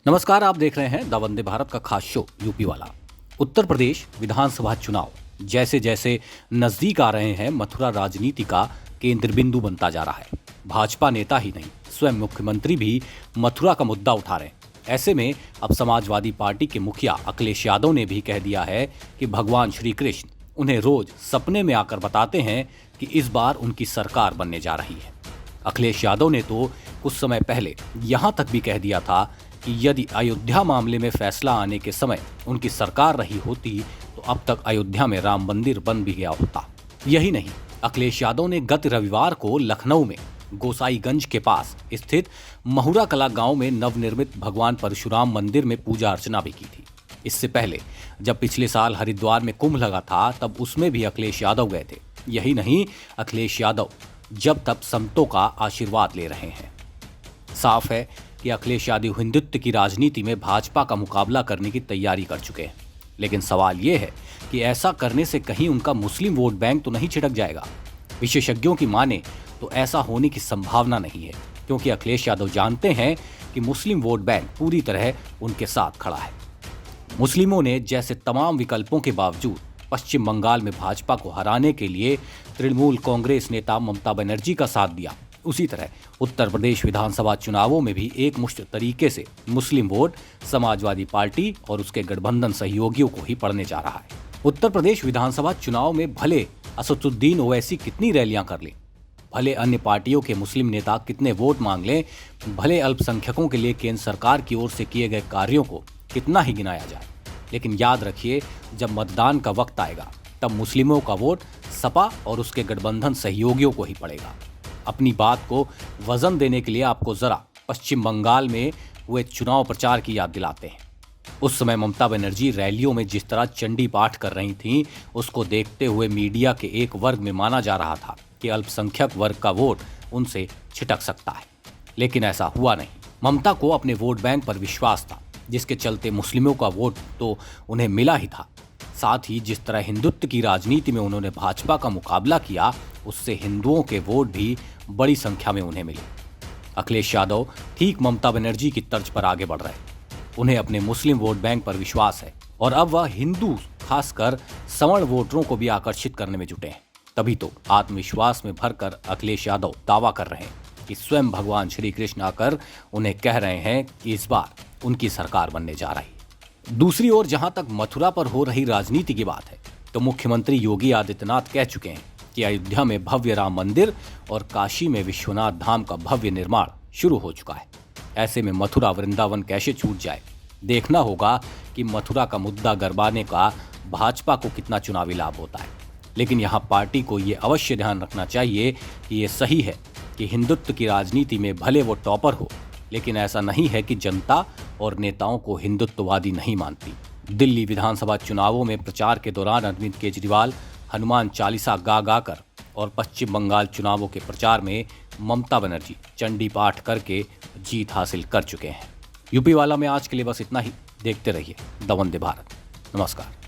नमस्कार, आप देख रहे हैं द वंदे भारत का खास शो यूपी वाला। उत्तर प्रदेश विधानसभा चुनाव जैसे जैसे नजदीक आ रहे हैं, मथुरा राजनीति का केंद्र बिंदु बनता जा रहा है। भाजपा नेता ही नहीं, स्वयं मुख्यमंत्री भी मथुरा का मुद्दा उठा रहे हैं। ऐसे में अब समाजवादी पार्टी के मुखिया अखिलेश यादव ने भी कह दिया है कि भगवान श्री कृष्ण उन्हें रोज सपने में आकर बताते हैं कि इस बार उनकी सरकार बनने जा रही है। अखिलेश यादव ने तो कुछ समय पहले यहां तक भी कह दिया था कि यदि अयोध्या मामले में फैसला आने के समय उनकी सरकार रही होती तो अब तक अयोध्या में राम मंदिर बन भी गया होता। यही नहीं, अखिलेश यादव ने गत रविवार को लखनऊ में गोसाईगंज के पास स्थित महुरा कला गांव में नवनिर्मित भगवान परशुराम मंदिर में पूजा अर्चना भी की थी। इससे पहले जब पिछले साल हरिद्वार में कुंभ लगा था तब उसमें भी अखिलेश यादव गए थे। यही नहीं, अखिलेश यादव जब तब संतों का आशीर्वाद ले रहे हैं। साफ है कि अखिलेश यादव हिंदुत्व की राजनीति में भाजपा का मुकाबला करने की तैयारी कर चुके हैं। लेकिन सवाल यह है कि ऐसा करने से कहीं उनका मुस्लिम वोट बैंक तो नहीं छिटक जाएगा। विशेषज्ञों की माने तो ऐसा होने की संभावना नहीं है, क्योंकि अखिलेश यादव जानते हैं कि मुस्लिम वोट बैंक पूरी तरह उनके साथ खड़ा है। मुस्लिमों ने जैसे तमाम विकल्पों के बावजूद पश्चिम बंगाल में भाजपा को हराने के लिए तृणमूल कांग्रेस नेता ममता बनर्जी का साथ दिया, उसी तरह उत्तर प्रदेश विधानसभा चुनावों में भी एक मुश्त तरीके से मुस्लिम वोट समाजवादी पार्टी और उसके गठबंधन सहयोगियों को ही पड़ने जा रहा है। उत्तर प्रदेश विधानसभा चुनाव में भले असदुद्दीन ओवैसी कितनी रैलियां कर लें, भले अन्य पार्टियों के मुस्लिम नेता कितने वोट मांग लें, भले अल्पसंख्यकों के लिए केंद्र सरकार की ओर से किए गए कार्यों को कितना ही गिनाया जाए, लेकिन याद रखिए, जब मतदान का वक्त आएगा तब मुस्लिमों का वोट सपा और उसके गठबंधन सहयोगियों को ही पड़ेगा। अपनी बात को वजन देने के लिए आपको जरा पश्चिम बंगाल में हुए चुनाव प्रचार की याद दिलाते हैं। उस समय ममता बनर्जी रैलियों में जिस तरह चंडी पाठ कर रही थीं, उसको देखते हुए मीडिया के एक वर्ग में माना जा रहा था कि अल्पसंख्यक वर्ग का वोट उनसे छिटक सकता है। लेकिन ऐसा हुआ नहीं। ममता को अपने वोट बैंक पर विश्वास था, जिसके चलते मुस्लिमों का वोट तो उन्हें मिला ही था। साथ ही जिस तरह हिंदुत्व की राजनीति में उन्होंने भाजपा का मुकाबला किया, उससे हिंदुओं के वोट भी बड़ी संख्या में उन्हें मिले। अखिलेश यादव ठीक ममता बनर्जी की तर्ज पर आगे बढ़ रहे हैं। उन्हें अपने मुस्लिम वोट बैंक पर विश्वास है और अब वह हिंदू, खासकर सवर्ण वोटरों को भी आकर्षित करने में जुटे हैं। तभी तो आत्मविश्वास में भरकर अखिलेश यादव दावा कर रहे हैं कि स्वयं भगवान श्री कृष्ण आकर उन्हें कह रहे हैं कि इस बार उनकी सरकार बनने जा रही है। दूसरी ओर जहां तक मथुरा पर हो रही राजनीति की बात है, तो मुख्यमंत्री योगी आदित्यनाथ कह चुके हैं कि अयोध्या में भव्य राम मंदिर और काशी में विश्वनाथ धाम का भव्य निर्माण शुरू हो चुका है। ऐसे में मथुरा वृंदावन कैसे छूट जाए। देखना होगा कि मथुरा का मुद्दा गरबाने का भाजपा को कितना चुनावी लाभ होता है। लेकिन यहाँ पार्टी को ये अवश्य ध्यान रखना चाहिए कि ये सही है कि हिंदुत्व की राजनीति में भले वो टॉपर हो, लेकिन ऐसा नहीं है कि जनता और नेताओं को हिंदुत्ववादी नहीं मानती। दिल्ली विधानसभा चुनावों में प्रचार के दौरान अरविंद केजरीवाल हनुमान चालीसा गा गाकर और पश्चिम बंगाल चुनावों के प्रचार में ममता बनर्जी चंडी पाठ करके जीत हासिल कर चुके हैं। यूपी वाला में आज के लिए बस इतना ही। देखते रहिए द वंदे भारत। नमस्कार।